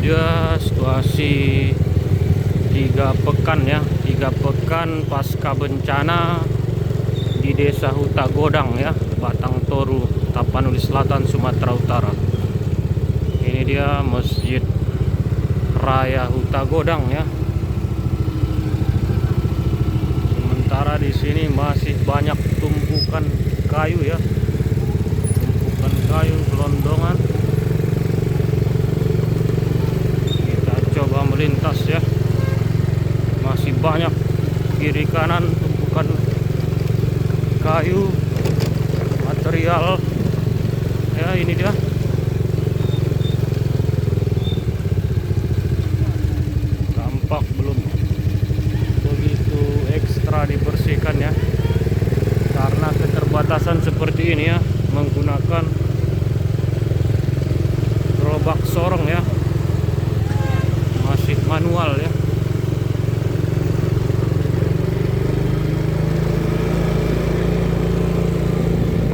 dia situasi 3 pekan ya, 3 pekan pasca bencana di Desa Huta Godang ya, Batang Toru, Tapanuli Selatan, Sumatera Utara. Ini dia Masjid Raya Huta Godang ya. Sementara di sini masih banyak tumpukan kayu ya, tumpukan kayu gelondongan. Kita coba melintas ya, masih banyak kiri kanan tumpukan kayu, material ya. Ini dia tampak belum begitu ekstra dibersihkan ya, karena keterbatasan seperti ini ya, menggunakan gerobak sorong ya, masih manual ya.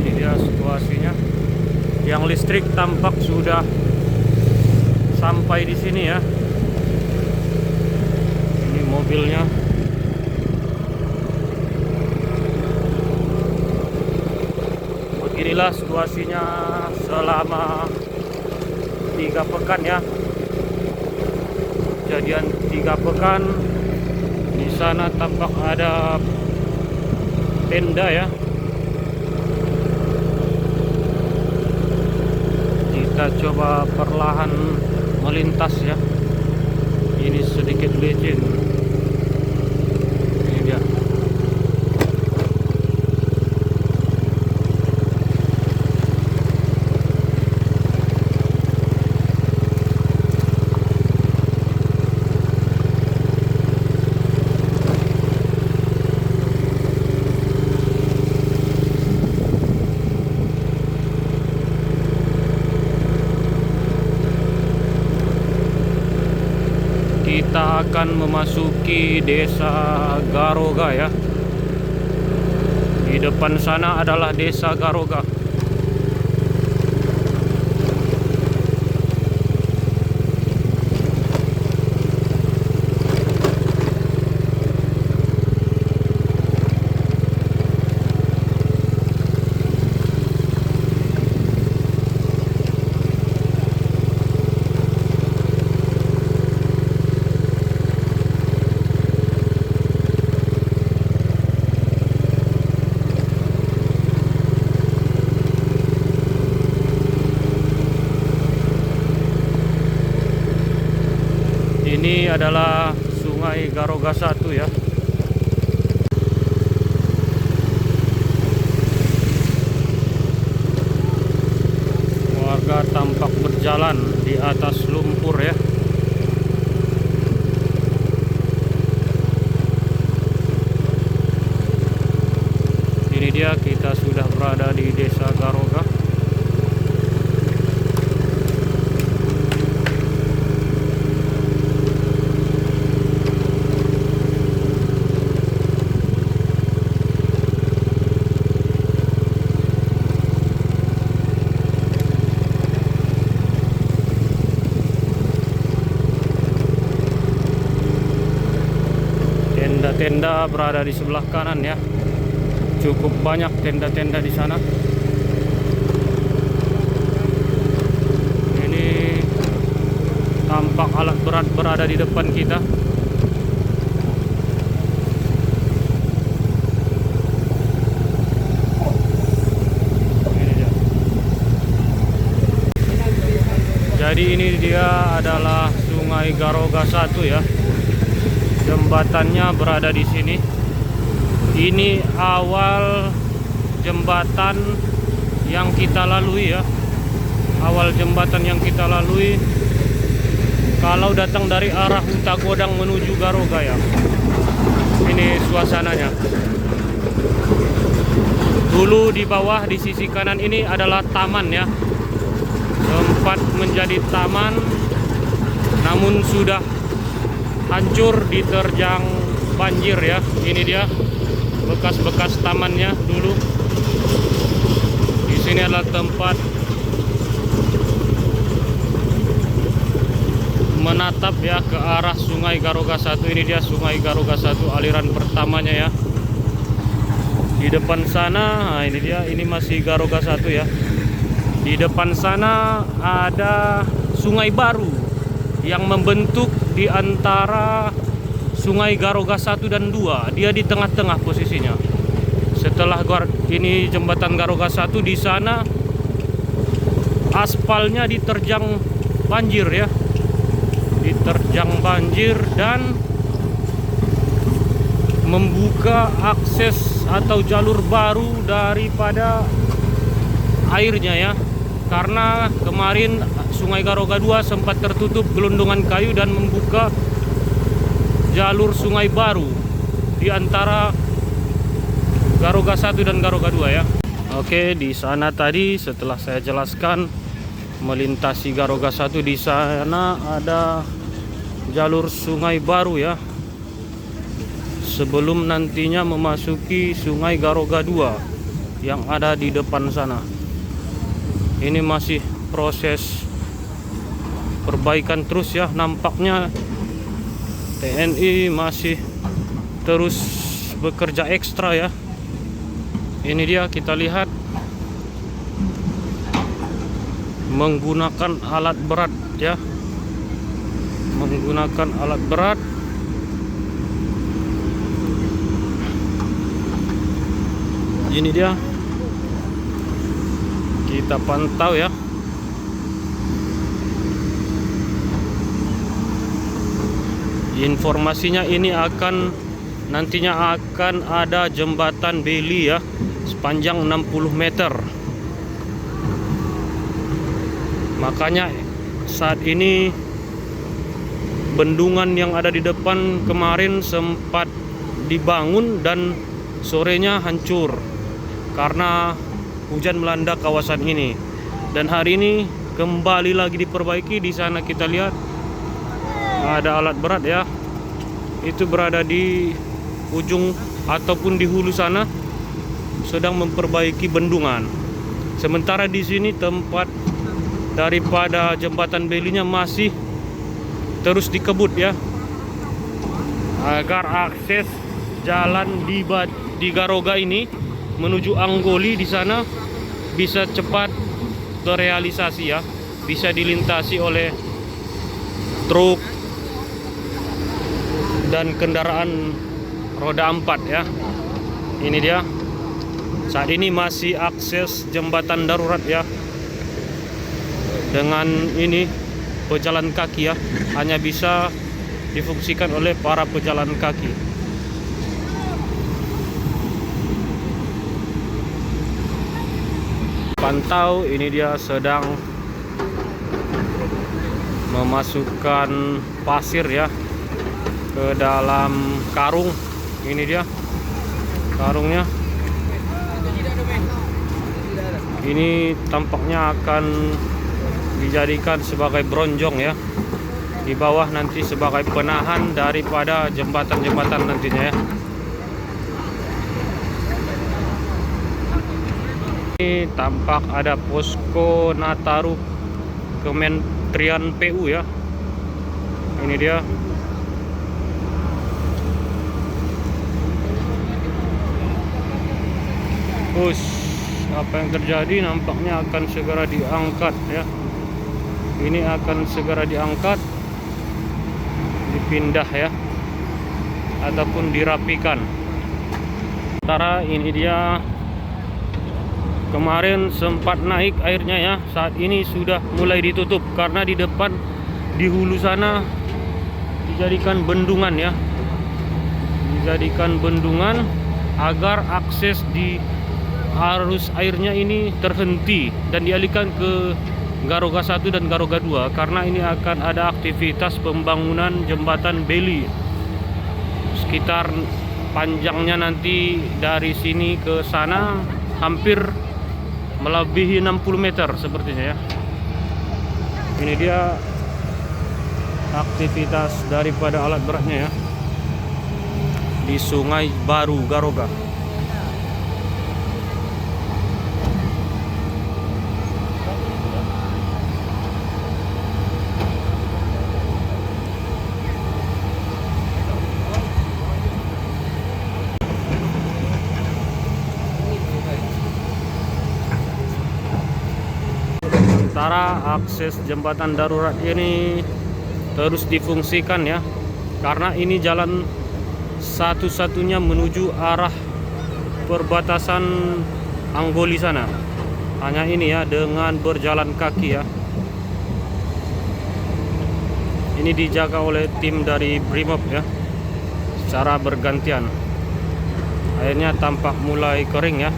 Ini dia situasinya. Yang listrik tampak sudah sampai di sini ya. Ini mobilnya. Beginilah situasinya selama 3 pekan ya. Kejadian 3 pekan. Di sana tampak ada tenda ya. Kita coba perlahan melintas ya. Ini sedikit licin. Ini dia. Kita akan memasuki Desa Garoga ya. Di depan sana adalah Desa Garoga. Ini adalah Sungai Garoga 1 ya. Warga tampak berjalan di atas lumpur ya. Ini dia, kita sudah berada di Desa Garoga. Tenda-tenda berada di sebelah kanan ya. Cukup banyak tenda-tenda di sana. Ini tampak alat berat berada di depan kita. Ini dia. Jadi ini dia adalah Sungai Garoga 1 ya. Jembatannya berada di sini. Ini awal jembatan yang kita lalui ya. Awal jembatan yang kita lalui kalau datang dari arah Huta Godang menuju Garoga ya. Ini suasananya. Dulu di bawah di sisi kanan ini adalah taman ya. Tempat menjadi taman, namun sudah hancur diterjang banjir ya. Ini dia bekas-bekas tamannya dulu. Di sini adalah tempat menatap ya ke arah Sungai Garoga 1. Ini dia Sungai Garoga 1 aliran pertamanya ya. Di depan sana, nah ini dia, ini masih Garoga 1 ya. Di depan sana ada Sungai Baru yang membentuk di antara Sungai Garoga 1 dan 2. Dia di tengah-tengah posisinya. Setelah ini jembatan Garoga 1, di sana aspalnya diterjang banjir ya. Diterjang banjir dan membuka akses atau jalur baru daripada airnya ya. Karena kemarin Sungai Garoga 2 sempat tertutup gelondongan kayu dan membuka jalur sungai baru di antara Garoga 1 dan Garoga 2 ya. Oke, di sana tadi setelah saya jelaskan melintasi Garoga 1, di sana ada jalur sungai baru ya. Sebelum nantinya memasuki Sungai Garoga 2 yang ada di depan sana. Ini masih proses perbaikan terus ya. Nampaknya TNI masih terus bekerja ekstra ya. Ini dia, kita lihat menggunakan alat berat ya. Menggunakan alat berat. Ini dia, kita pantau ya. Informasinya ini nantinya akan ada jembatan beli ya, sepanjang 60 meter. Makanya saat ini bendungan yang ada di depan kemarin sempat dibangun dan sorenya hancur karena hujan melanda kawasan ini. Dan hari ini kembali lagi diperbaiki. Di sana kita lihat ada alat berat ya. Itu berada di ujung ataupun di hulu sana, sedang memperbaiki bendungan. Sementara di sini tempat daripada jembatan belinya masih terus dikebut ya, agar akses jalan di Garoga ini menuju Anggoli di sana bisa cepat terrealisasi ya, bisa dilintasi oleh truk dan kendaraan roda 4 ya. Ini dia, saat ini masih akses jembatan darurat ya, dengan ini pejalan kaki ya, hanya bisa difungsikan oleh para pejalan kaki. Pantau, ini dia sedang memasukkan pasir ya ke dalam karung. Ini dia karungnya. Ini tampaknya akan dijadikan sebagai bronjong ya, di bawah nanti sebagai penahan daripada jembatan-jembatan nantinya ya. Ini tampak ada posko Nataru Kementerian PU ya. Ini dia. Apa yang terjadi nampaknya akan segera diangkat ya. Ini akan segera diangkat, dipindah ya, ataupun dirapikan. Sementara ini dia, kemarin sempat naik airnya ya, saat ini sudah mulai ditutup karena di depan di hulu sana dijadikan bendungan ya. Dijadikan bendungan agar akses di arus airnya ini terhenti dan dialihkan ke Garoga 1 dan Garoga 2, karena ini akan ada aktivitas pembangunan jembatan beli. Sekitar panjangnya nanti dari sini ke sana hampir melebihi 60 meter sepertinya ya. Ini dia aktivitas daripada alat beratnya ya di Sungai Baru Garoga. sementara akses jembatan darurat ini terus difungsikan ya, karena ini jalan satu-satunya menuju arah perbatasan Anggoli sana. Hanya ini ya, dengan berjalan kaki ya. Ini dijaga oleh tim dari Brimob ya, secara bergantian. Airnya tampak mulai kering ya,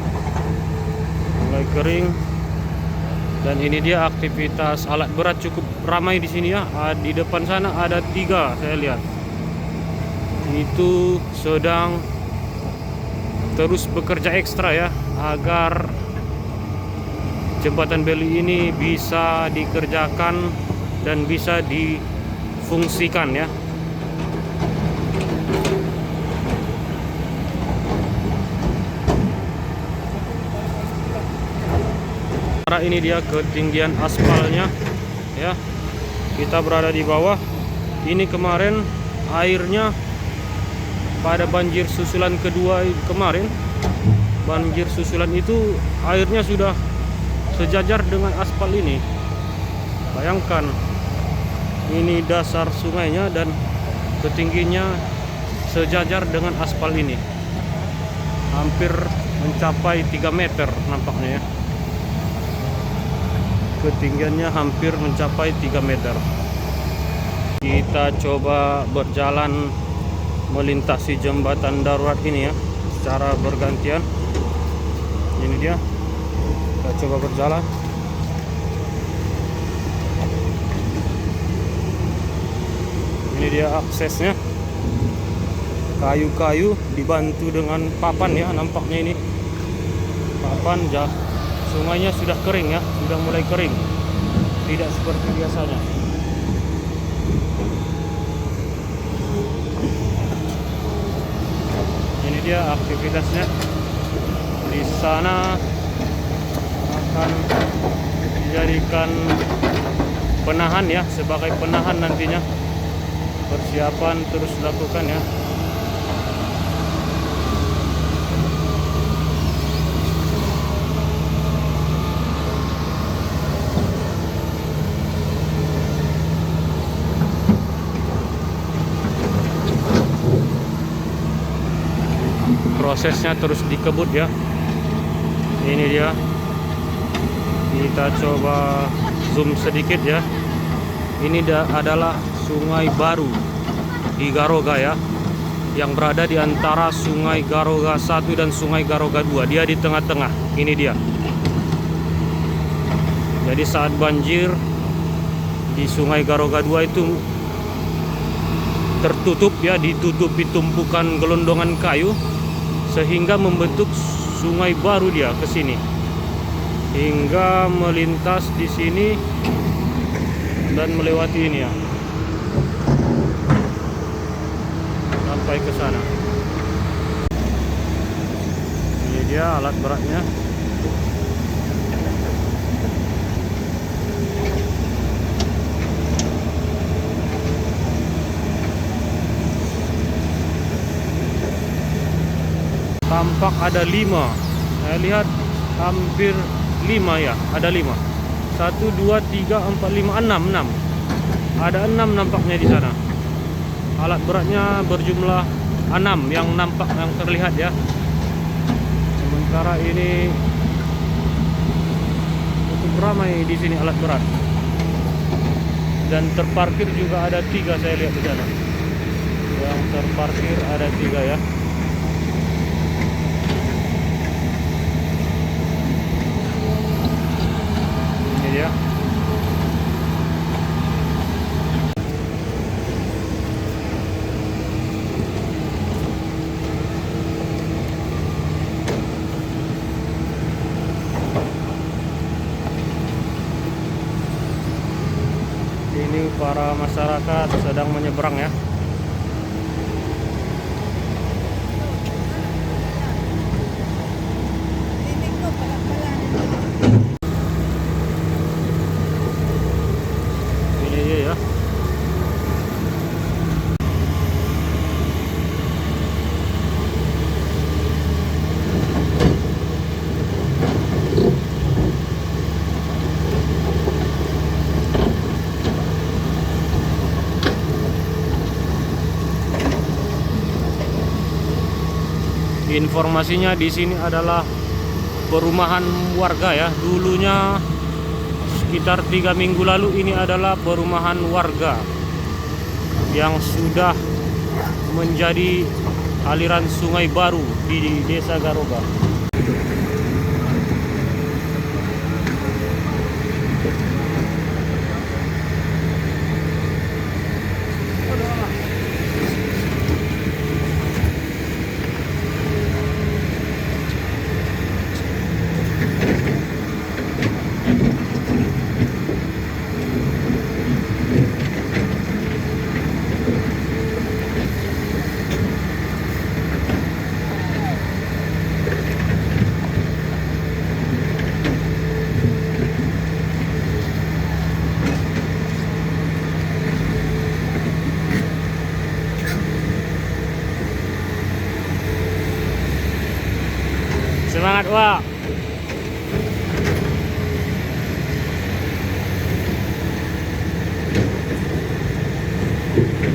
mulai kering. Dan ini dia aktivitas alat berat cukup ramai di sini ya. Di depan sana ada 3 saya lihat. Itu sedang terus bekerja ekstra ya, agar jembatan Beli ini bisa dikerjakan dan bisa difungsikan ya. Ini dia ketinggian aspalnya ya. Kita berada di bawah. Ini kemarin airnya pada banjir susulan kedua kemarin, banjir susulan itu airnya sudah sejajar dengan aspal ini. Bayangkan, ini dasar sungainya dan ketingginya sejajar dengan aspal ini, hampir mencapai 3 meter nampaknya ya. Ketinggiannya hampir mencapai 3 meter. Kita coba berjalan melintasi jembatan darurat ini ya, secara bergantian. Ini dia, kita coba berjalan. Ini dia aksesnya, kayu-kayu dibantu dengan papan ya, nampaknya ini papan. Sungainya sudah kering ya, sudah mulai kering, tidak seperti biasanya. Ini dia aktivitasnya. Di sana akan dijadikan penahan ya, sebagai penahan nantinya. Persiapan terus dilakukan ya. Prosesnya terus dikebut ya. Ini dia, kita coba zoom sedikit ya. Ini adalah Sungai Baru di Garoga ya, yang berada di antara Sungai Garoga 1 dan Sungai Garoga 2. Dia di tengah-tengah. Ini dia. Jadi saat banjir di Sungai Garoga 2 itu tertutup ya, ditutupi tumpukan gelondongan kayu, sehingga membentuk Sungai Baru dia ke sini, hingga melintas di sini dan melewati ini ya, sampai ke sana. Ini dia alat beratnya. Tampak ada 5. Saya lihat hampir 5 ya, ada 5. 1, 2, 3, 4, 5, 6. Ada 6 nampaknya di sana. Alat beratnya berjumlah 6 yang nampak, yang terlihat ya. Sementara ini cukup ramai di sini alat berat. Dan terparkir juga ada 3 saya lihat di sana. Yang terparkir ada 3 ya. Ya. Ini para masyarakat sedang menyeberang ya. Informasinya di sini adalah perumahan warga ya. Dulunya sekitar 3 minggu lalu ini adalah perumahan warga yang sudah menjadi aliran sungai baru di Desa Garoga. Semangat, Wak.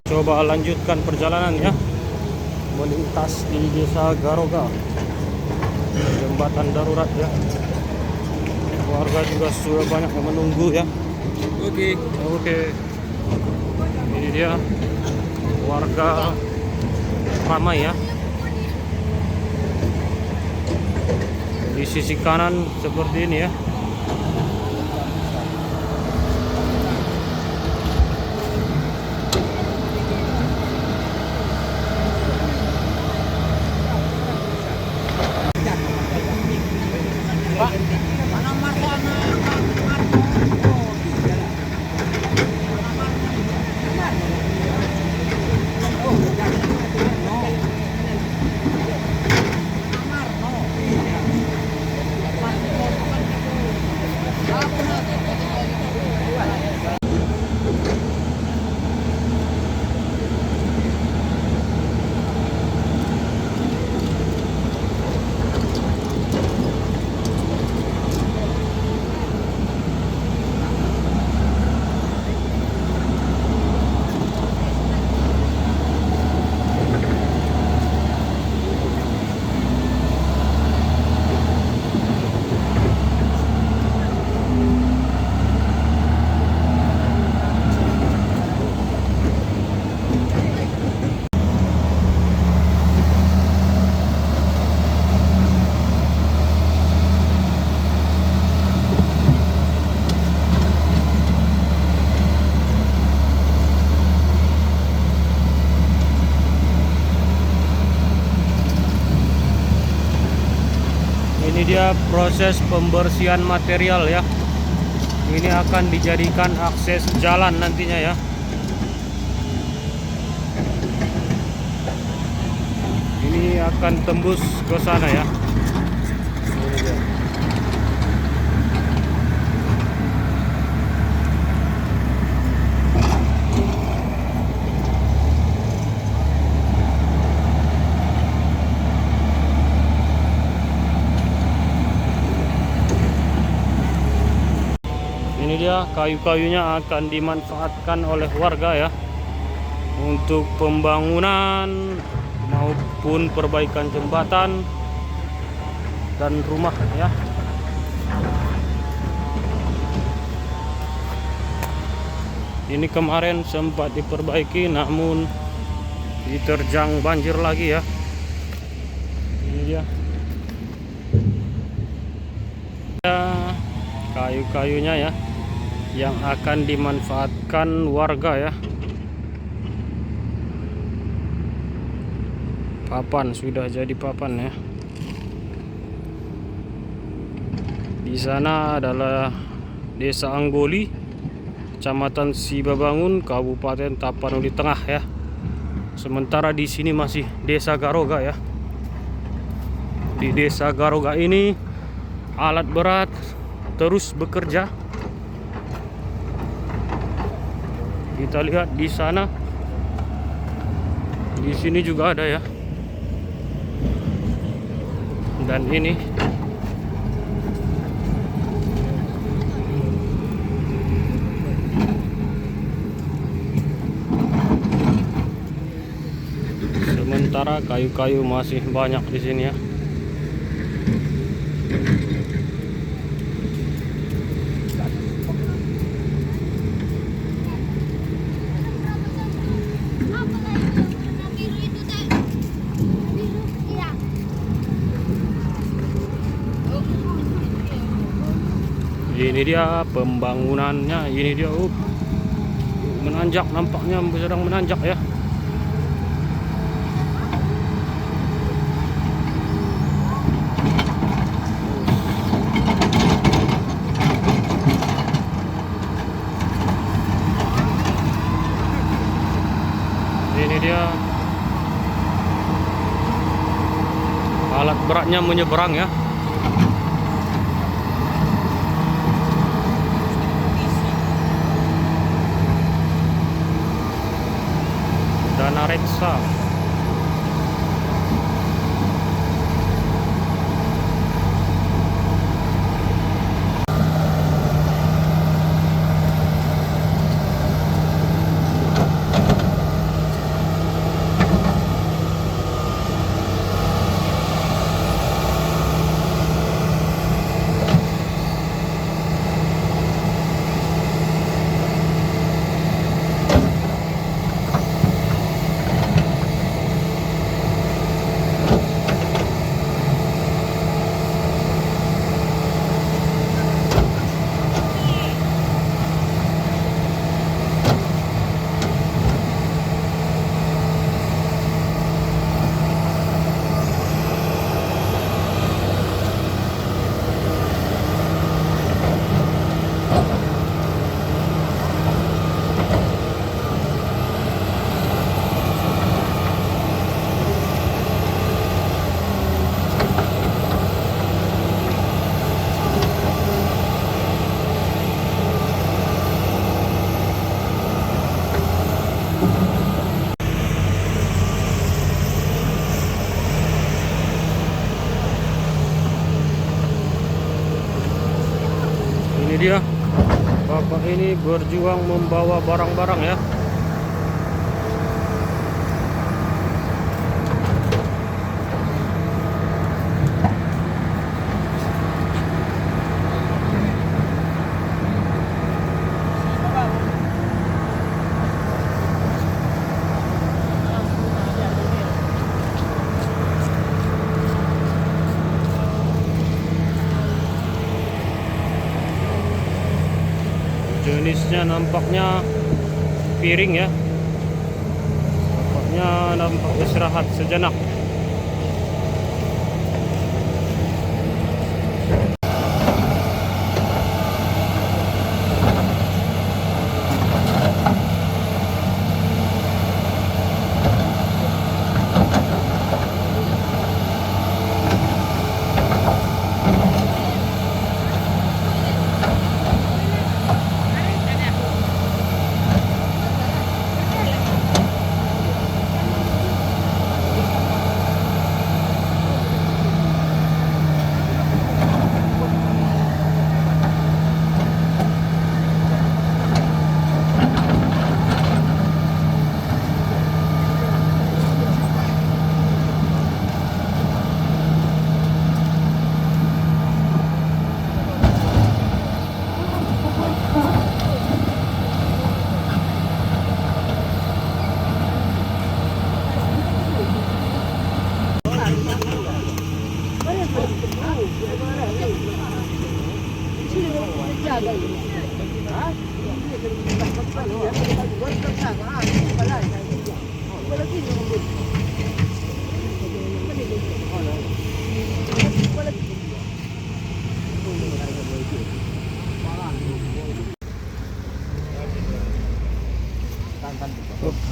Coba lanjutkan perjalanan ya, melintas di Desa Garoga, jembatan darurat ya. Warga juga sudah banyak yang menunggu ya. Oke. Ini dia warga ramai ya. Di sisi kanan seperti ini ya. Ini dia proses pembersihan material ya. Ini akan dijadikan akses jalan nantinya ya. Ini akan tembus ke sana ya. Ini dia. Ini dia kayu-kayunya akan dimanfaatkan oleh warga ya, untuk pembangunan maupun perbaikan jembatan dan rumah ya. Ini kemarin sempat diperbaiki namun diterjang banjir lagi ya. Ini dia. Kayu-kayunya ya yang akan dimanfaatkan warga ya. Papan sudah jadi papan ya. Di sana adalah Desa Anggoli, Kecamatan Sibabangun, Kabupaten Tapanuli Tengah ya. Sementara di sini masih Desa Garoga ya. Di Desa Garoga ini alat berat terus bekerja. Kita lihat di sana, di sini juga ada ya. Dan ini sementara kayu-kayu masih banyak di sini ya. Ini dia pembangunannya, ini dia menanjak, nampaknya sedang menanjak ya. Ini dia alat beratnya menyeberang ya. Dana Reksa. Ini dia, bapak ini berjuang membawa barang-barang ya. Jenisnya nampaknya piring ya. Nampaknya nampak istirahat sejenak.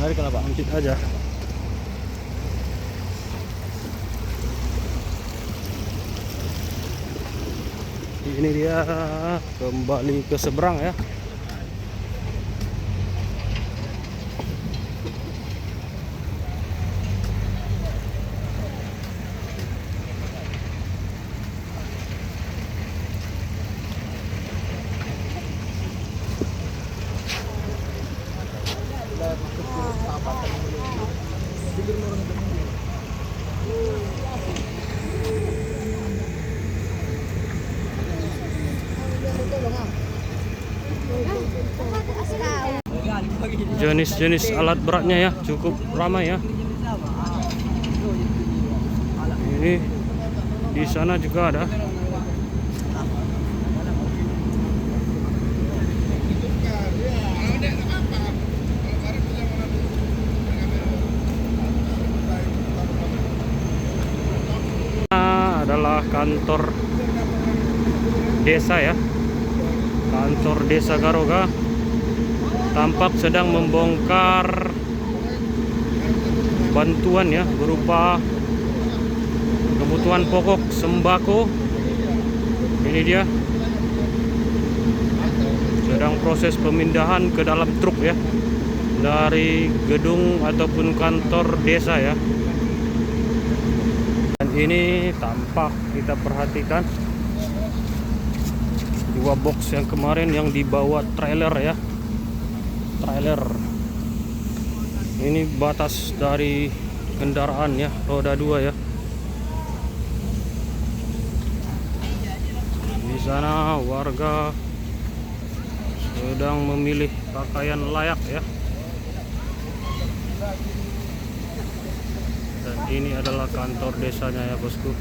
Hari kenapa? Angkit aja. Ini dia kembali ke seberang ya. Jenis-jenis alat beratnya ya cukup ramai ya. Ini di sana juga ada. Adalah kantor desa ya, kantor desa Garoga tampak sedang membongkar bantuan ya berupa kebutuhan pokok sembako. Ini dia sedang proses pemindahan ke dalam truk ya dari gedung ataupun kantor desa ya. Ini tampak kita perhatikan dua box yang kemarin yang dibawa trailer ya, trailer ini batas dari kendaraan ya, roda 2 ya. Di sana warga sedang memilih pakaian layak ya. Dan ini adalah kantor desanya ya bosku.